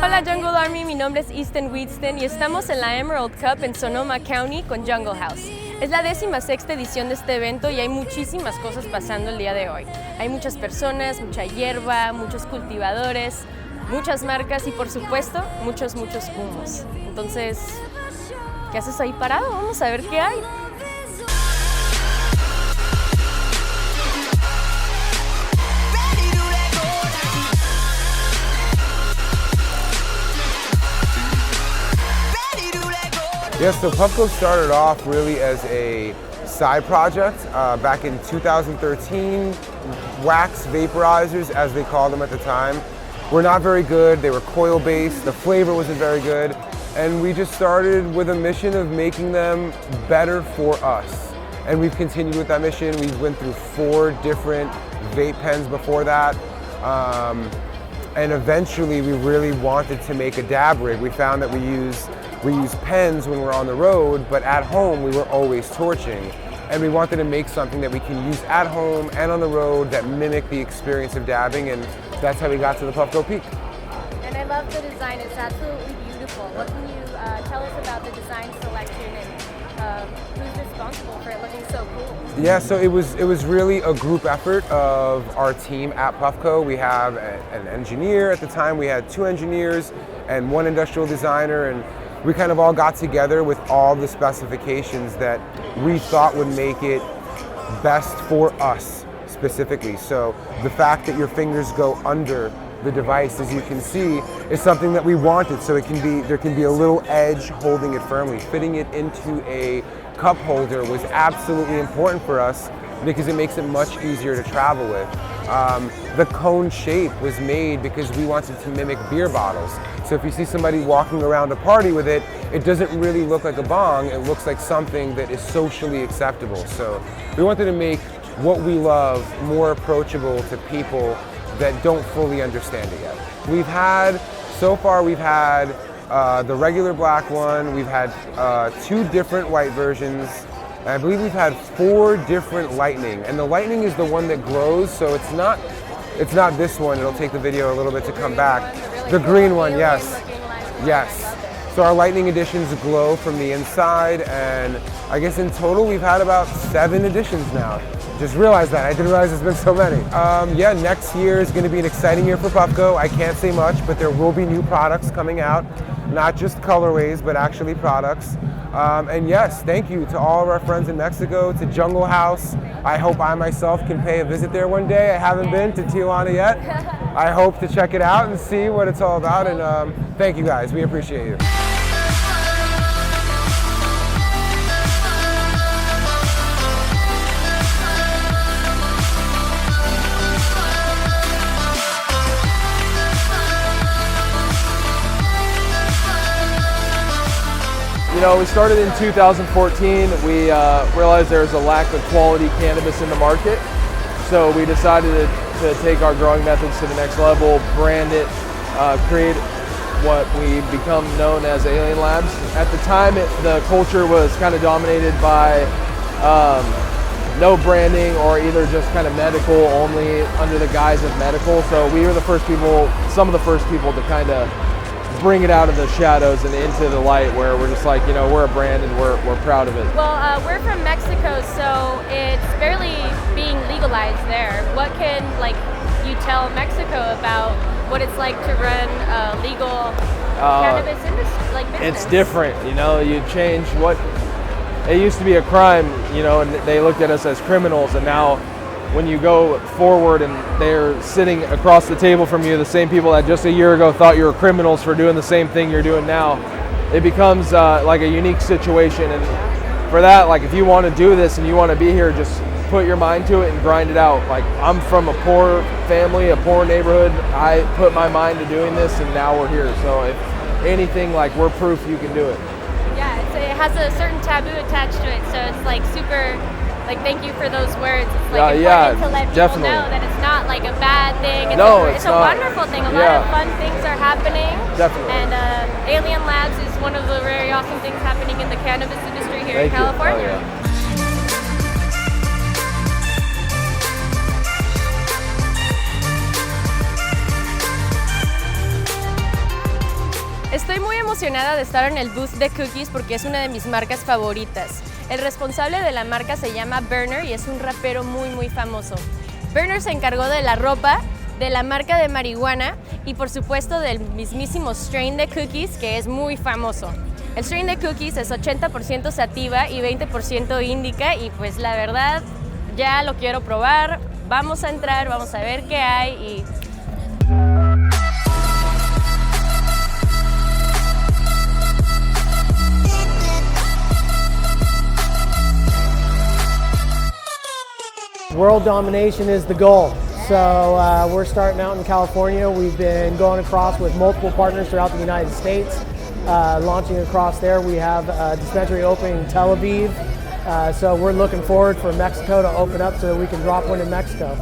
Hola Jungle Army, mi nombre es Eastynn y estamos en la Emerald Cup en Sonoma County con Jungle House. Es la 16ª edición de este evento y hay muchísimas cosas pasando el día de hoy. Hay muchas personas, mucha hierba, muchos cultivadores, muchas marcas y por supuesto muchos humos. Entonces, ¿qué haces ahí parado? Vamos a ver qué hay. Yes, so Puffco started off really as a side project back in 2013. Wax vaporizers, as they called them at the time, were not very good. They were coil-based, the flavor wasn't very good, and we just started with a mission of making them better for us. And we've continued with that mission. We went through 4 different vape pens before that. And eventually we really wanted to make a dab rig. We found that we use pens when we're on the road, but at home we were always torching. And we wanted to make something that we can use at home and on the road that mimic the experience of dabbing, and that's how we got to the Puffco Peak. And I love the design, it's absolutely beautiful. What can you tell us about the design selection and who's responsible for it looking so cool? Yeah, so it was really a group effort of our team at Puffco. We have an engineer at the time, we had 2 engineers and 1 industrial designer, and we kind of all got together with all the specifications that we thought would make it best for us specifically. So the fact that your fingers go under the device, as you can see, is something that we wanted. So there can be a little edge holding it firmly. Fitting it into a cup holder was absolutely important for us because it makes it much easier to travel with. The cone shape was made because we wanted to mimic beer bottles. So if you see somebody walking around a party with it, it doesn't really look like a bong, it looks like something that is socially acceptable. So we wanted to make what we love more approachable to people that don't fully understand it yet. So far we've had the regular black one, we've had 2 different white versions, and I believe we've had 4 different lightning. And the lightning is the one that glows, so it's not this one. It'll take the video a little bit to come back. The green one, yes. Yes. So our lightning editions glow from the inside, and I guess in total we've had about 7 editions now. Just realized that. I didn't realize there's been so many. Yeah, next year is going to be an exciting year for Puffco. I can't say much, but there will be new products coming out. Not just colorways, but actually products. And yes, thank you to all of our friends in Mexico, to Jungle House. I hope I myself can pay a visit there one day. I haven't been to Tijuana yet. I hope to check it out and see what it's all about. And thank you guys, we appreciate you. You know, we started in 2014. We realized there was a lack of quality cannabis in the market. So we decided to take our growing methods to the next level, brand it, create what we become known as Alien Labs. At the time, the culture was kind of dominated by no branding or either just kind of medical only under the guise of medical. So we were the first people, some of the first people to kind of bring it out of the shadows and into the light, where we're just like, you know, we're a brand and we're proud of it. Well, we're from Mexico, so it's barely being legalized there. What can you tell Mexico about what it's like to run a legal cannabis industry, business? It's different, you know. You change what it used to be a crime, you know, and they looked at us as criminals, and now when you go forward and they're sitting across the table from you, the same people that just a year ago thought you were criminals for doing the same thing you're doing now, it becomes like a unique situation. And for that, if you want to do this and you want to be here, just put your mind to it and grind it out. I'm from a poor family, a poor neighborhood. I put my mind to doing this, and now we're here. So if anything, we're proof you can do it. Yeah, it has a certain taboo attached to it, so it's super. Thank you for those words. It's important to let people know that it's not a bad thing. It's a wonderful thing. A lot of fun things are happening. Definitely. And Alien Labs is one of the very awesome things happening in the cannabis industry here in California. Estoy muy emocionada de estar en el booth de cookies porque es una de mis marcas favoritas. El responsable de la marca se llama Burner y es un rapero muy famoso. Burner se encargó de la ropa, de la marca de marihuana y por supuesto del mismísimo strain de cookies que es muy famoso. El strain de cookies es 80% sativa y 20% índica y pues la verdad ya lo quiero probar. Vamos a entrar, vamos a ver qué hay y... World domination is the goal. So we're starting out in California. We've been going across with multiple partners throughout the United States. Launching across there, we have a dispensary opening in Tel Aviv. So we're looking forward for Mexico to open up so that we can drop one in Mexico.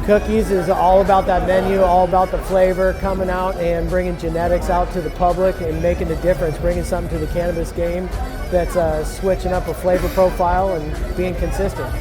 Cookies is all about that menu, all about the flavor, coming out and bringing genetics out to the public and making a difference, bringing something to the cannabis game that's switching up a flavor profile and being consistent.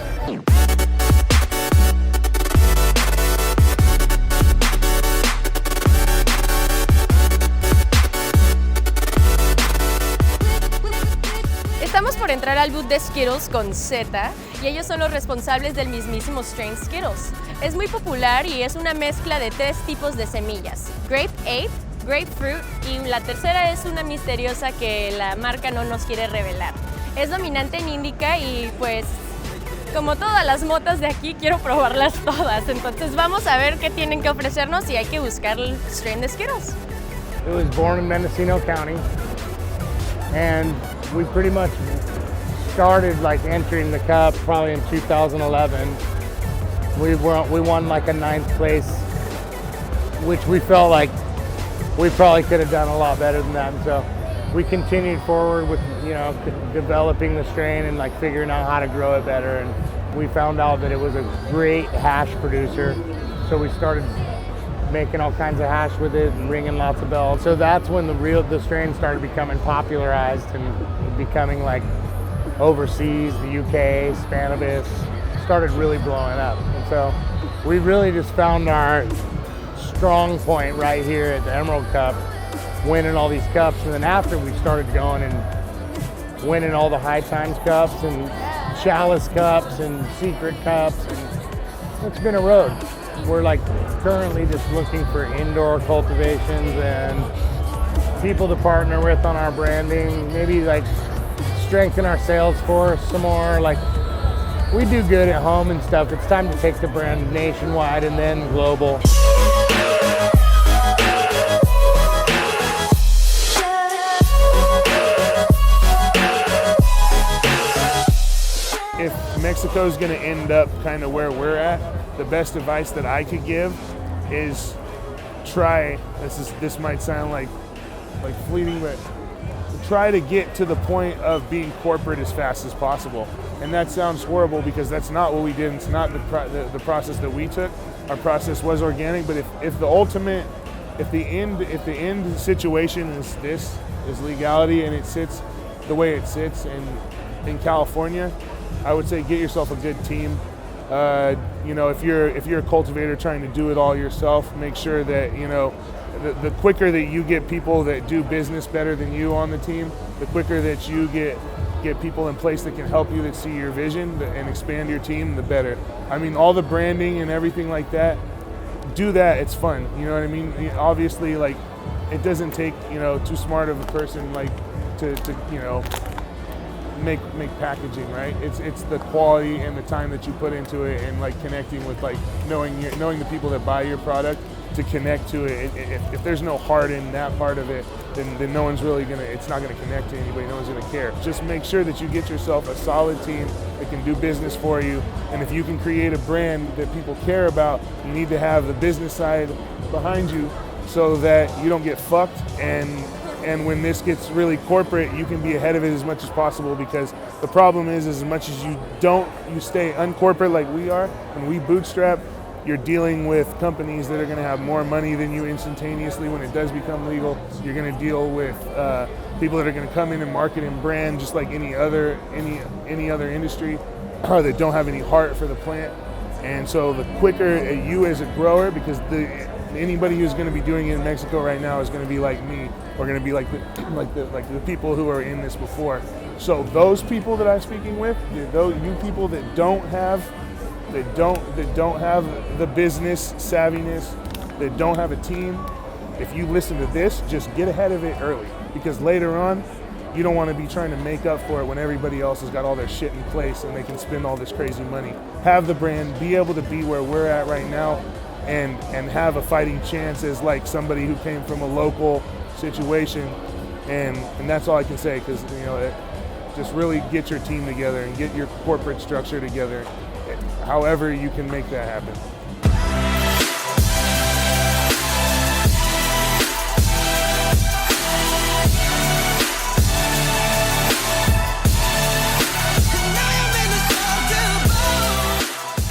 Estamos por entrar al booth de Skittles con Z y ellos son los responsables del mismísimo strain Skittles. Es muy popular y es una mezcla de 3 tipos de semillas: Grape Ape, Grapefruit y la tercera es una misteriosa que la marca no nos quiere revelar. Es dominante en índica y pues como todas las motas de aquí quiero probarlas todas. Entonces vamos a ver qué tienen que ofrecernos y hay que buscar el strain de Skittles. It was born in Mendocino County and we pretty much started like entering the cup probably in 2011. We won like a 9th place, which we felt like we probably could have done a lot better than that. And so we continued forward with, you know, developing the strain and like figuring out how to grow it better. And we found out that it was a great hash producer. So we started making all kinds of hash with it and ringing lots of bells. So that's when the strain started becoming popularized and becoming like overseas, the UK, Spannabis, started really blowing up. And so we really just found our strong point right here at the Emerald Cup, winning all these cups. And then after we started going and winning all the High Times Cups and Chalice Cups and Secret Cups. And it's been a road. We're like currently just looking for indoor cultivations and people to partner with on our branding, maybe like strengthen our sales force some more. Like we do good at home and stuff. It's time to take the brand nationwide and then global. If Mexico's going to end up kind of where we're at, the best advice that I could give is try, this might sound like fleeting, but try to get to the point of being corporate as fast as possible. And that sounds horrible because that's not what we did. It's not the process that we took. Our process was organic, but if the end situation is legality and it sits the way it sits in California, I would say get yourself a good team. You know, if you're a cultivator trying to do it all yourself, make sure that, you know, the quicker that you get people that do business better than you on the team, the quicker that you get people in place that can help you, that see your vision and expand your team, the better. I mean, all the branding and everything like that, do that. It's fun. You know what I mean? Obviously, like, it doesn't take, you know, too smart of a person like to you know, make packaging, right? It's the quality and the time that you put into it and like connecting with like knowing the people that buy your product to connect to it. If there's no heart in that part of it, then no one's really it's not gonna connect to anybody, no one's gonna care. Just make sure that you get yourself a solid team that can do business for you. And if you can create a brand that people care about, you need to have the business side behind you so that you don't get fucked, and when this gets really corporate, you can be ahead of it as much as possible, because the problem is as much as you stay uncorporate like we are, and we bootstrap, you're dealing with companies that are going to have more money than you instantaneously when it does become legal. You're going to deal with people that are going to come in and market and brand just like any other industry that don't have any heart for the plant. And so the quicker you as a grower, because anybody who's going to be doing it in Mexico right now is going to be like me, or going to be like the people who are in this before. So those people that I'm speaking with, you people that don't have the business savviness, that don't have a team, if you listen to this, just get ahead of it early, because later on, you don't want to be trying to make up for it when everybody else has got all their shit in place and they can spend all this crazy money. Have the brand, be able to be where we're at right now, and have a fighting chance as like somebody who came from a local situation, and that's all I can say, because just really get your team together and get your corporate structure together, however you can make that happen.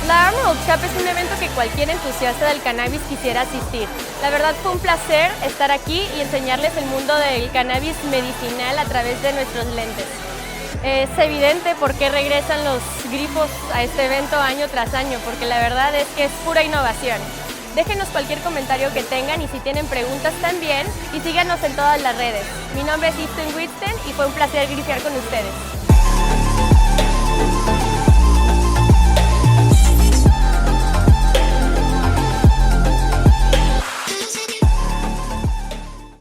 La Emerald Cup es un evento que cualquier entusiasta del cannabis quisiera asistir. La verdad fue un placer estar aquí y enseñarles el mundo del cannabis medicinal a través de nuestros lentes. Es evidente por qué regresan los grifos a este evento año tras año, porque la verdad es que es pura innovación. Déjenos cualquier comentario que tengan y si tienen preguntas también, y síganos en todas las redes. Mi nombre es Eastynn y fue un placer grifear con ustedes.